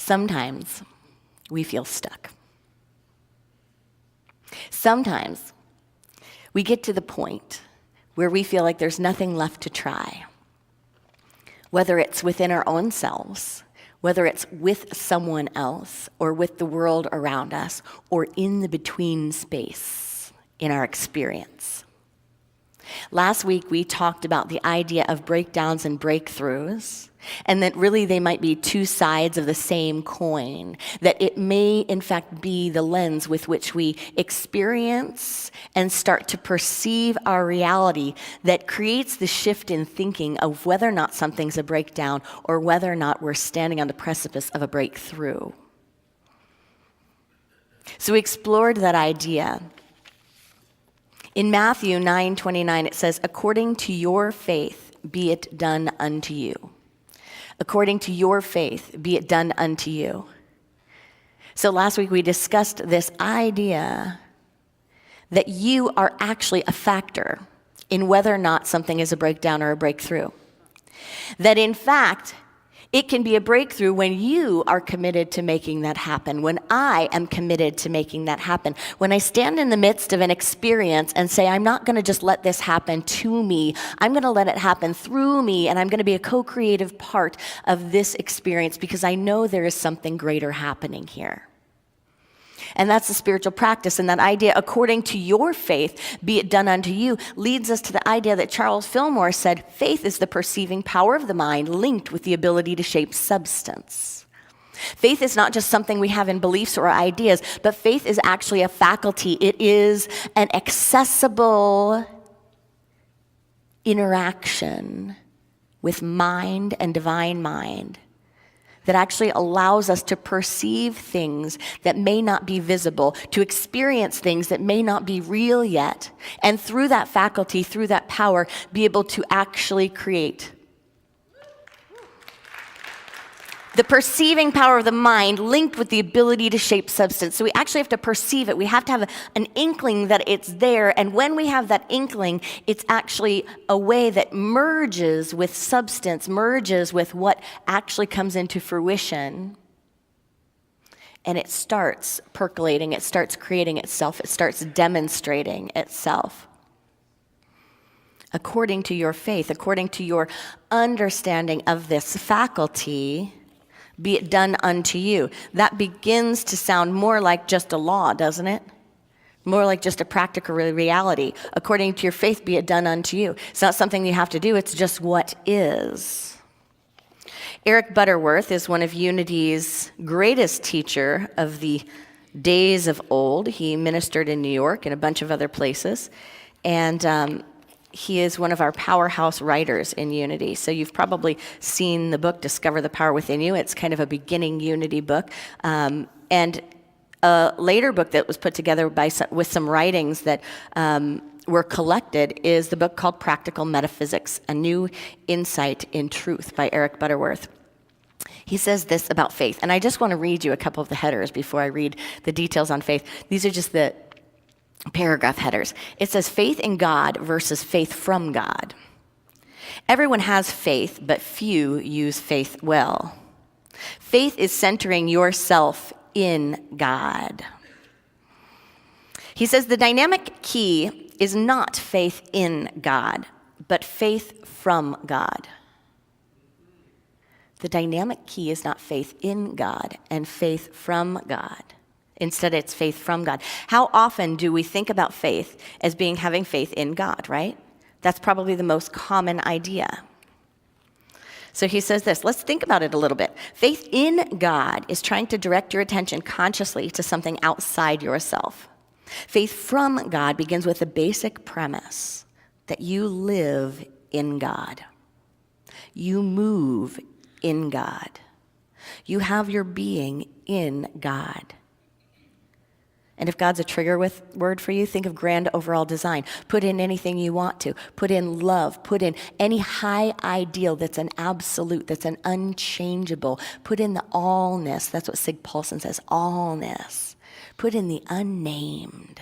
Sometimes we feel stuck. Sometimes we get to the point where we feel like there's nothing left to try, whether it's within our own selves, whether it's with someone else, or with the world around us, or in the between space in our experience. Last week, we talked about the idea of breakdowns and breakthroughs, and that really they might be two sides of the same coin, that it may, in fact, be the lens with which we experience and start to perceive our reality that creates the shift in thinking of whether or not something's a breakdown or whether or not we're standing on the precipice of a breakthrough. So we explored that idea. In Matthew 9:29, it says, "According to your faith, be it done unto you." According to your faith, be it done unto you. So last week we discussed this idea that you are actually a factor in whether or not something is a breakdown or a breakthrough. That in fact, it can be a breakthrough when you are committed to making that happen, when I am committed to making that happen. When I stand in the midst of an experience and say, I'm not going to just let this happen to me, I'm going to let it happen through me, and I'm going to be a co-creative part of this experience because I know there is something greater happening here. And that's the spiritual practice. And that idea, according to your faith, be it done unto you, leads us to the idea that Charles Fillmore said, faith is the perceiving power of the mind linked with the ability to shape substance. Faith is not just something we have in beliefs or ideas, but faith is actually a faculty. It is an accessible interaction with mind and divine mind that actually allows us to perceive things that may not be visible, to experience things that may not be real yet, and through that faculty, through that power, be able to actually create. The perceiving power of the mind linked with the ability to shape substance. So we actually have to perceive it. We have to have an inkling that it's there. And when we have that inkling, it's actually a way that merges with substance, merges with what actually comes into fruition. And it starts percolating. It starts creating itself. It starts demonstrating itself. According to your faith, according to your understanding of this faculty, be it done unto you. That begins to sound more like just a law, doesn't it? More like just a practical reality. According to your faith, be it done unto you. It's not something you have to do, it's just what is. Eric Butterworth is one of Unity's greatest teacher of the days of old. He ministered in New York and a bunch of other places. And he is one of our powerhouse writers in Unity. So you've probably seen the book, Discover the Power Within You. It's kind of a beginning Unity book. And a later book that was put together with some writings that were collected is the book called Practical Metaphysics, A New Insight in Truth by Eric Butterworth. He says this about faith, and I just want to read you a couple of the headers before I read the details on faith. These are just the paragraph headers. It says faith in God versus faith from God. Everyone has faith, but few use faith well. Faith is centering yourself in God. He says the dynamic key is not faith in God, but faith from God. The dynamic key is not faith in God and faith from God. Instead, it's faith from God. How often do we think about faith as being having faith in God, right? That's probably the most common idea. So he says this, let's think about it a little bit. Faith in God is trying to direct your attention consciously to something outside yourself. Faith from God begins with the basic premise that you live in God. You move in God. You have your being in God. And if God's a trigger word for you, think of grand overall design. Put in anything you want to. Put in love. Put in any high ideal that's an absolute, that's an unchangeable. Put in the allness. That's what Sig Paulson says, allness. Put in the unnamed.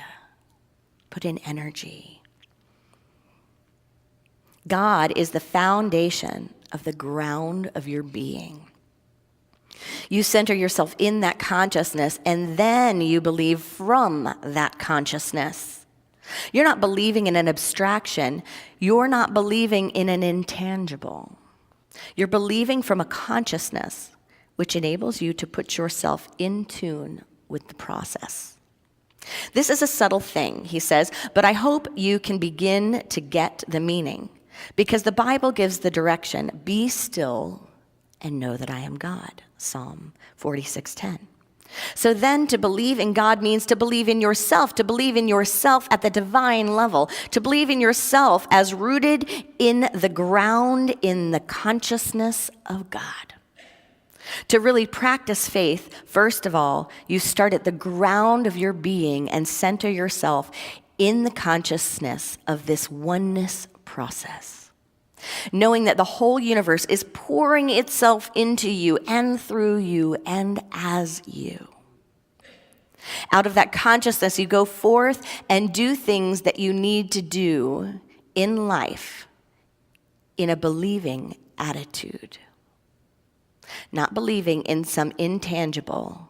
Put in energy. God is the foundation of the ground of your being. You center yourself in that consciousness, and then you believe from that consciousness. You're not believing in an abstraction. You're not believing in an intangible. You're believing from a consciousness, which enables you to put yourself in tune with the process. This is a subtle thing, he says, but I hope you can begin to get the meaning, because the Bible gives the direction, be still and know that I am God, Psalm 46:10. So then to believe in God means to believe in yourself at the divine level, to believe in yourself as rooted in the ground in the consciousness of God. To really practice faith, first of all, you start at the ground of your being and center yourself in the consciousness of this oneness process. Knowing that the whole universe is pouring itself into you and through you and as you. Out of that consciousness, you go forth and do things that you need to do in life in a believing attitude. Not believing in some intangible,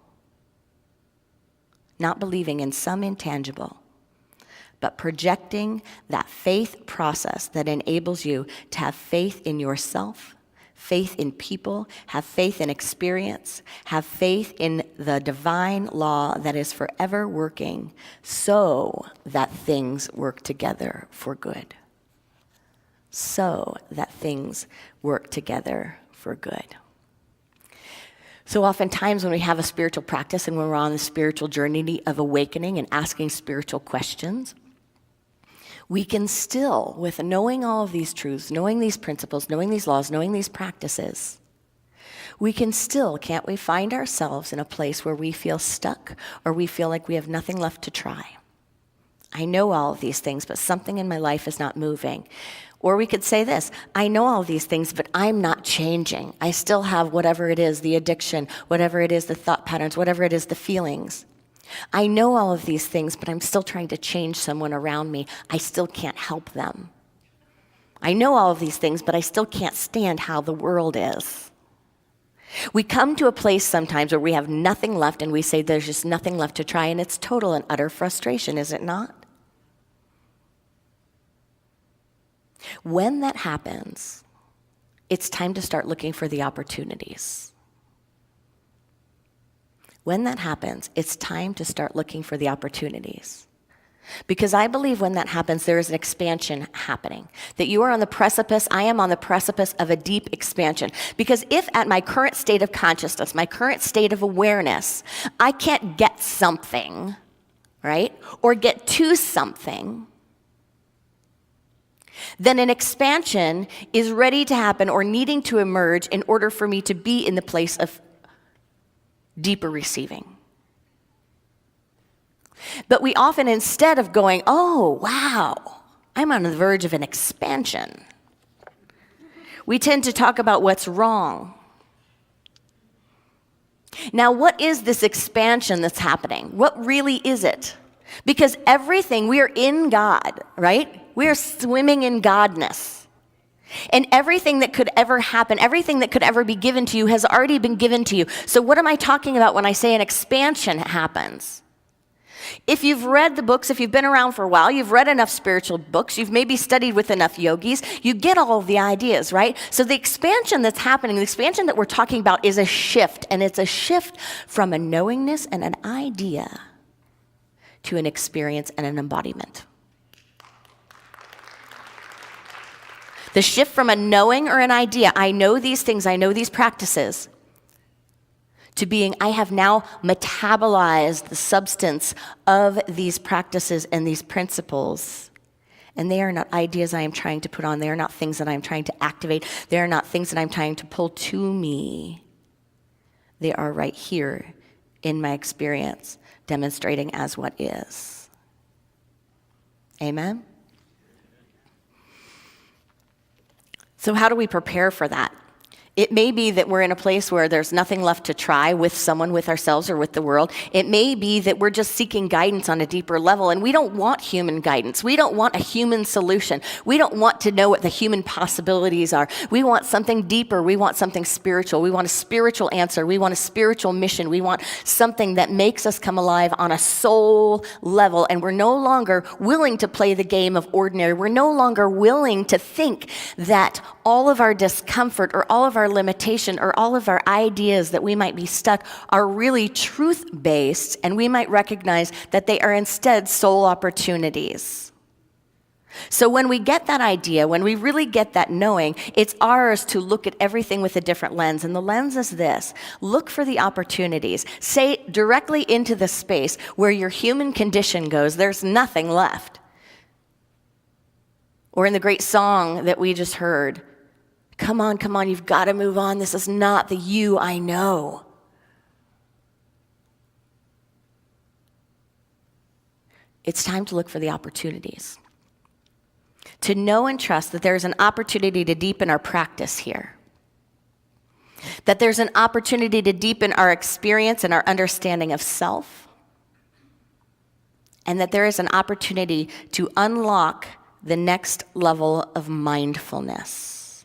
but projecting that faith process that enables you to have faith in yourself, faith in people, have faith in experience, have faith in the divine law that is forever working so that things work together for good. So that things work together for good. So oftentimes when we have a spiritual practice and when we're on the spiritual journey of awakening and asking spiritual questions, we can still, with knowing all of these truths, knowing these principles, knowing these laws, knowing these practices, we can still, can't we, find ourselves in a place where we feel stuck or we feel like we have nothing left to try. I know all of these things, but something in my life is not moving. Or we could say this, I know all of these things, but I'm not changing. I still have whatever it is, the addiction, whatever it is, the thought patterns, whatever it is, the feelings. I know all of these things, but I'm still trying to change someone around me. I still can't help them. I know all of these things, but I still can't stand how the world is. We come to a place sometimes where we have nothing left and we say there's just nothing left to try, and it's total and utter frustration, is it not? When that happens, it's time to start looking for the opportunities. When that happens, it's time to start looking for the opportunities. Because I believe when that happens, there is an expansion happening. That you are on the precipice, I am on the precipice of a deep expansion. Because if at my current state of consciousness, my current state of awareness, I can't get something, right? Or get to something, then an expansion is ready to happen or needing to emerge in order for me to be in the place of deeper receiving. But we often, instead of going, oh, wow, I'm on the verge of an expansion, we tend to talk about what's wrong. Now, what is this expansion that's happening? What really is it? Because everything, we are in God, right? We are swimming in Godness. And everything that could ever happen, everything that could ever be given to you has already been given to you. So what am I talking about when I say an expansion happens? If you've read the books, if you've been around for a while, you've read enough spiritual books, you've maybe studied with enough yogis, you get all of the ideas, right? So the expansion that's happening, the expansion that we're talking about is a shift, and it's a shift from a knowingness and an idea to an experience and an embodiment. The shift from a knowing or an idea, I know these things, I know these practices, to being, I have now metabolized the substance of these practices and these principles. And they are not ideas I am trying to put on. They are not things that I'm trying to activate. They are not things that I'm trying to pull to me. They are right here in my experience, demonstrating as what is. Amen? So how do we prepare for that? It may be that we're in a place where there's nothing left to try with someone, with ourselves, or with the world. It may be that we're just seeking guidance on a deeper level, and we don't want human guidance. We don't want a human solution. We don't want to know what the human possibilities are. We want something deeper. We want something spiritual. We want a spiritual answer. We want a spiritual mission. We want something that makes us come alive on a soul level, and we're no longer willing to play the game of ordinary. We're no longer willing to think that all of our discomfort or all of our limitation or all of our ideas that we might be stuck are really truth-based, and we might recognize that they are instead soul opportunities. So when we get that idea, when we really get that knowing, it's ours to look at everything with a different lens. And the lens is this: look for the opportunities. Say directly into the space where your human condition goes, there's nothing left. Or in the great song that we just heard, come on, you've got to move on. This is not the you I know. It's time to look for the opportunities. To know and trust that there's an opportunity to deepen our practice here. That there's an opportunity to deepen our experience and our understanding of self. And that there is an opportunity to unlock the next level of mindfulness.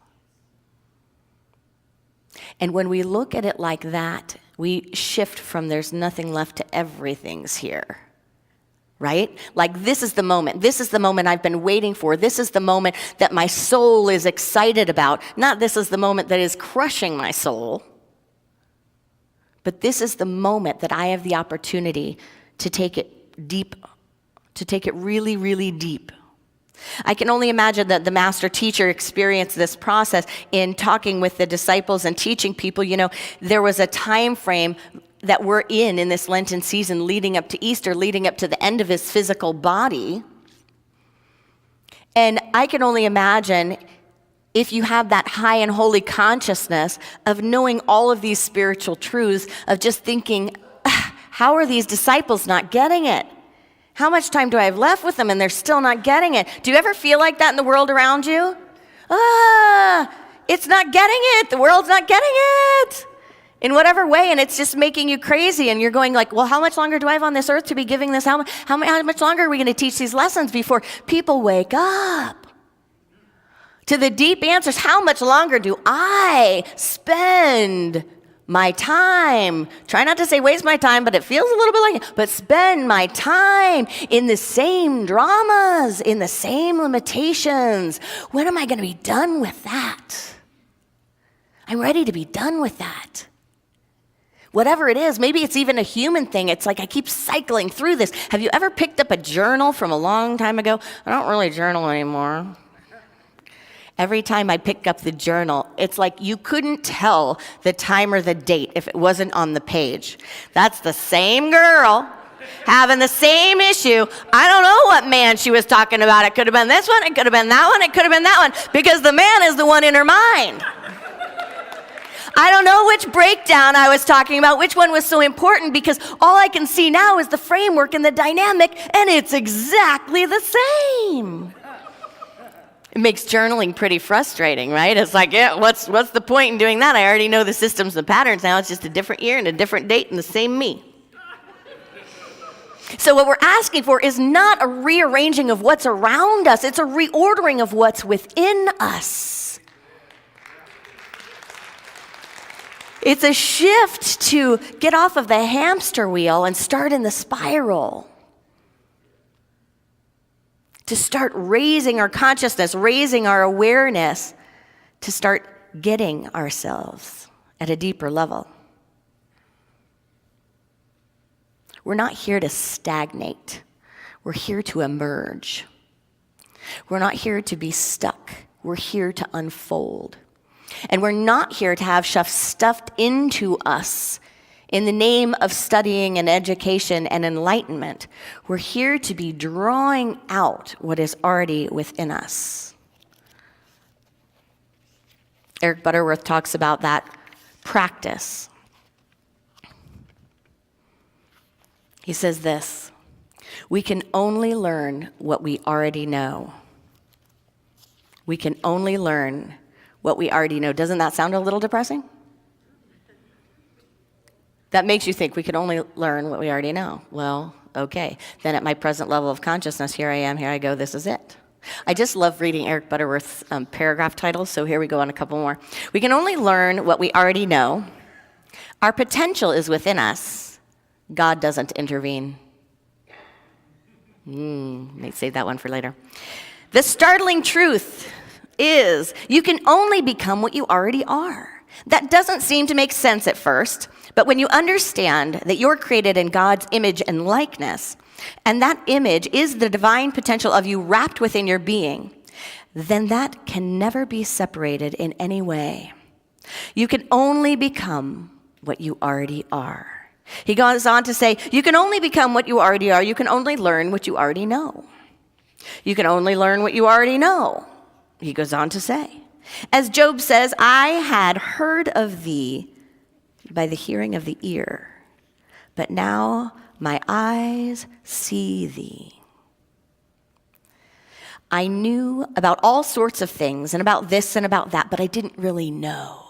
And when we look at it like that, we shift from there's nothing left to everything's here. Right? Like, this is the moment. This is the moment I've been waiting for. This is the moment that my soul is excited about. Not this is the moment that is crushing my soul. But this is the moment that I have the opportunity to take it deep, to take it really, really deep. I can only imagine that the master teacher experienced this process in talking with the disciples and teaching people. You know, there was a time frame that we're in this Lenten season leading up to Easter, leading up to the end of his physical body. And I can only imagine if you have that high and holy consciousness of knowing all of these spiritual truths, of just thinking, how are these disciples not getting it? How much time do I have left with them and they're still not getting it? Do you ever feel like that in the world around you? It's not getting it. The world's not getting it. In whatever way, and it's just making you crazy, and you're going like, well, how much longer do I have on this earth to be giving this? How much longer are we going to teach these lessons before people wake up to the deep answers? How much longer do I spend my time? Try not to say waste my time, but it feels a little bit like it. But spend my time in the same dramas, in the same limitations. When am I going to be done with that? I'm ready to be done with that. Whatever it is, maybe it's even a human thing. It's like I keep cycling through this. Have you ever picked up a journal from a long time ago? I don't really journal anymore. Every time I pick up the journal, it's like you couldn't tell the time or the date if it wasn't on the page. That's the same girl having the same issue. I don't know what man she was talking about. It could have been this one, it could have been that one, it could have been that one, because the man is the one in her mind. I don't know which breakdown I was talking about, which one was so important, because all I can see now is the framework and the dynamic, and it's exactly the same. It makes journaling pretty frustrating, right? It's like, yeah, what's the point in doing that? I already know the systems and patterns now. It's just a different year and a different date and the same me. So what we're asking for is not a rearranging of what's around us. It's a reordering of what's within us. It's a shift to get off of the hamster wheel and start in the spiral. To start raising our consciousness, raising our awareness, to start getting ourselves at a deeper level. We're not here to stagnate. We're here to emerge. We're not here to be stuck. We're here to unfold. And we're not here to have stuff stuffed into us in the name of studying and education and enlightenment. We're here to be drawing out what is already within us. Eric Butterworth talks about that practice. He says this: we can only learn what we already know. We can only learn what we already know. Doesn't that sound a little depressing? That makes you think we can only learn what we already know. Well, okay. Then at my present level of consciousness, here I am, here I go, this is it. I just love reading Eric Butterworth's paragraph titles, so here we go on a couple more. We can only learn what we already know. Our potential is within us. God doesn't intervene. Might save that one for later. The startling truth is you can only become what you already are. That doesn't seem to make sense at first, but when you understand that you're created in God's image and likeness, and that image is the divine potential of you wrapped within your being, then that can never be separated in any way. You can only become what you already are. He goes on to say, you can only become what you already are. You can only learn what you already know. You can only learn what you already know. He goes on to say, as Job says, I had heard of thee by the hearing of the ear, but now my eyes see thee. I knew about all sorts of things and about this and about that, but I didn't really know.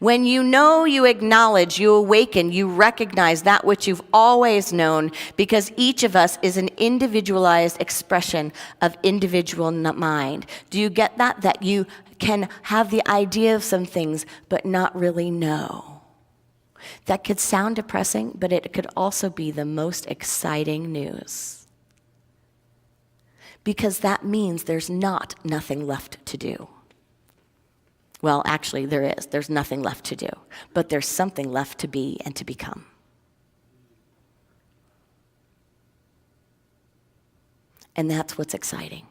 When you know, you acknowledge, you awaken, you recognize that which you've always known, because each of us is an individualized expression of individual mind. Do you get that? That you can have the idea of some things, but not really know. That could sound depressing, but it could also be the most exciting news. Because that means there's nothing left to do. Well, actually, there is. There's nothing left to do. But there's something left to be and to become. And that's what's exciting.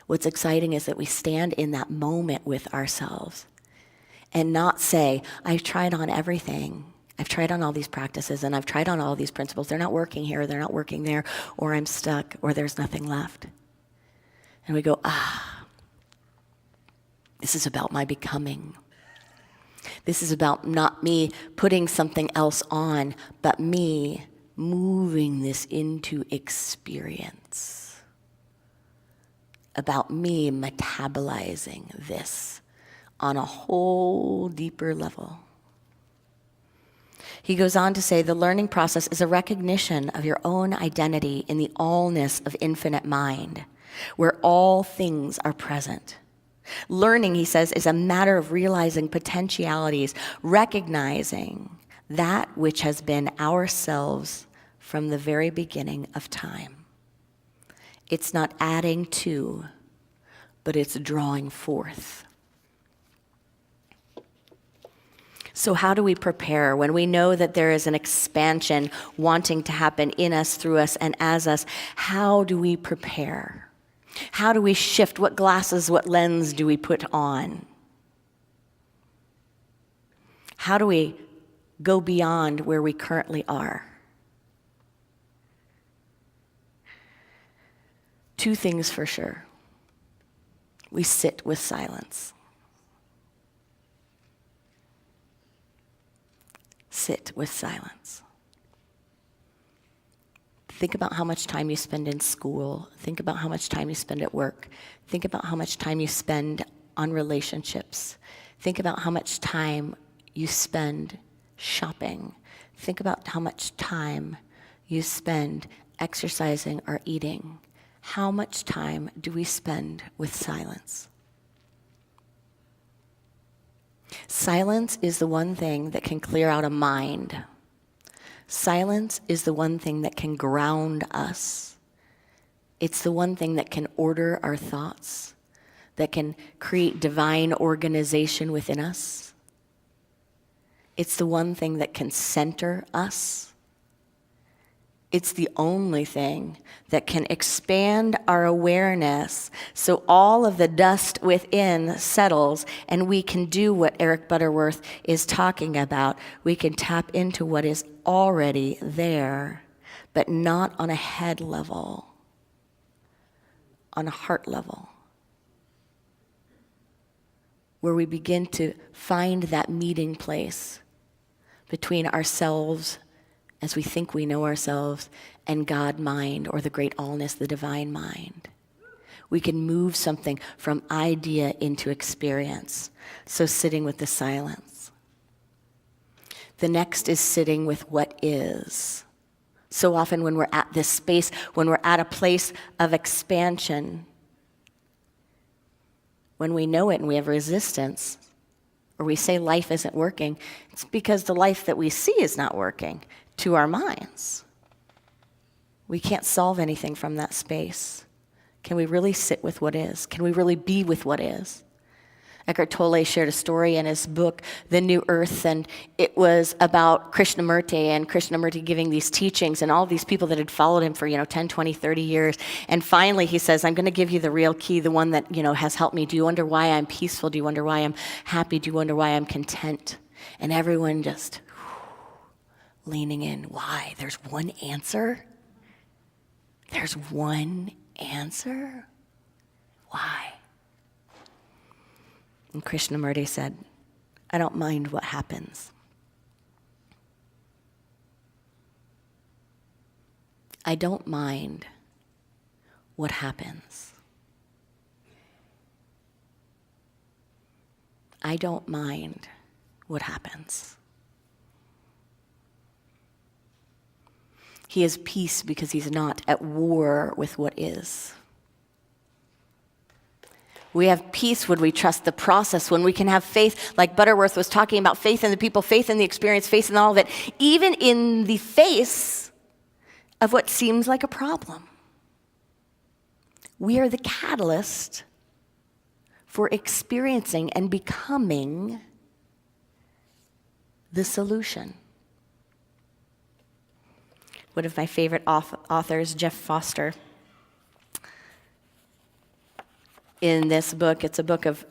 What's exciting is that we stand in that moment with ourselves and not say, I've tried on everything. I've tried on all these practices and I've tried on all these principles. They're not working here, they're not working there, or I'm stuck, or there's nothing left. And we go, this is about my becoming. This is about not me putting something else on, but me moving this into experience. About me metabolizing this on a whole deeper level. He goes on to say, the learning process is a recognition of your own identity in the allness of infinite mind, where all things are present. Learning, he says, is a matter of realizing potentialities, recognizing that which has been ourselves from the very beginning of time. It's not adding to, but it's drawing forth. So how do we prepare when we know that there is an expansion wanting to happen in us, through us, and as us? How do we prepare? How do we shift? What glasses, what lens do we put on? How do we go beyond where we currently are? Two things for sure. We sit with silence. Sit with silence. Think about how much time you spend in school. Think about how much time you spend at work. Think about how much time you spend on relationships. Think about how much time you spend shopping. Think about how much time you spend exercising or eating. How much time do we spend with silence? Silence is the one thing that can clear out a mind. Silence is the one thing that can ground us. It's the one thing that can order our thoughts, that can create divine organization within us. It's the one thing that can center us. It's the only thing that can expand our awareness so all of the dust within settles and we can do what Eric Butterworth is talking about. We can tap into what is already there, but not on a head level, on a heart level, where we begin to find that meeting place between ourselves as we think we know ourselves, and God mind, or the great allness, the divine mind. We can move something from idea into experience. So sitting with the silence. The next is sitting with what is. So often when we're at this space, when we're at a place of expansion, when we know it and we have resistance, or we say life isn't working, it's because the life that we see is not working to our minds. We can't solve anything from that space. Can we really sit with what is? Can we really be with what is? Eckhart Tolle shared a story in his book, The New Earth, and it was about Krishnamurti, and Krishnamurti giving these teachings, and all these people that had followed him for, 10, 20, 30 years. And finally he says, I'm going to give you the real key, the one that, has helped me. Do you wonder why I'm peaceful? Do you wonder why I'm happy? Do you wonder why I'm content? And everyone just leaning in. Why? There's one answer? There's one answer? Why? And Krishnamurti said, I don't mind what happens. I don't mind what happens. I don't mind what happens. He has peace because he's not at war with what is. We have peace when we trust the process, when we can have faith, like Butterworth was talking about, faith in the people, faith in the experience, faith in all of it, even in the face of what seems like a problem. We are the catalyst for experiencing and becoming the solution. One of my favorite authors, Jeff Foster, in this book, it's a book of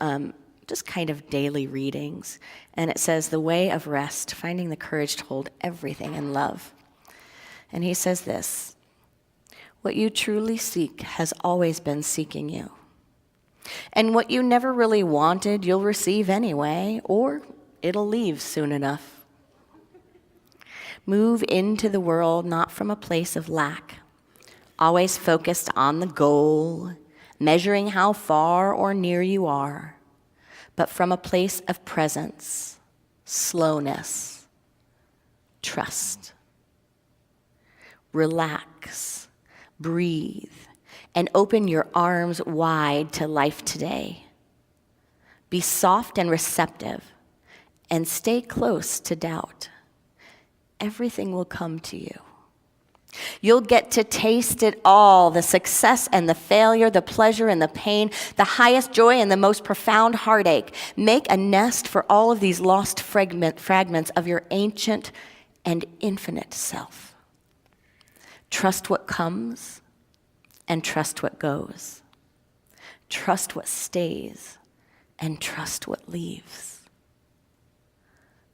just kind of daily readings, and it says, The Way of Rest, Finding the Courage to Hold Everything in Love. And he says this, what you truly seek has always been seeking you. And what you never really wanted, you'll receive anyway, or it'll leave soon enough. Move into the world not from a place of lack, always focused on the goal, measuring how far or near you are, but from a place of presence, slowness, trust. Relax, breathe, and open your arms wide to life today. Be soft and receptive, and stay close to doubt. Everything will come to you. You'll get to taste it all, the success and the failure, the pleasure and the pain, the highest joy and the most profound heartache. Make a nest for all of these lost fragments of your ancient and infinite self. Trust what comes and trust what goes. Trust what stays and trust what leaves.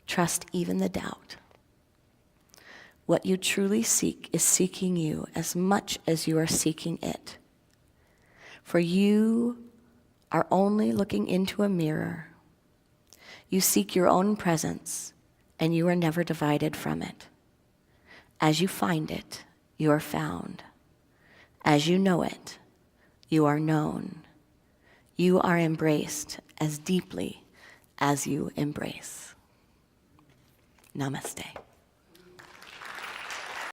Trust even the doubt. What you truly seek is seeking you as much as you are seeking it. For you are only looking into a mirror. You seek your own presence, and you are never divided from it. As you find it, you are found. As you know it, you are known. You are embraced as deeply as you embrace. Namaste.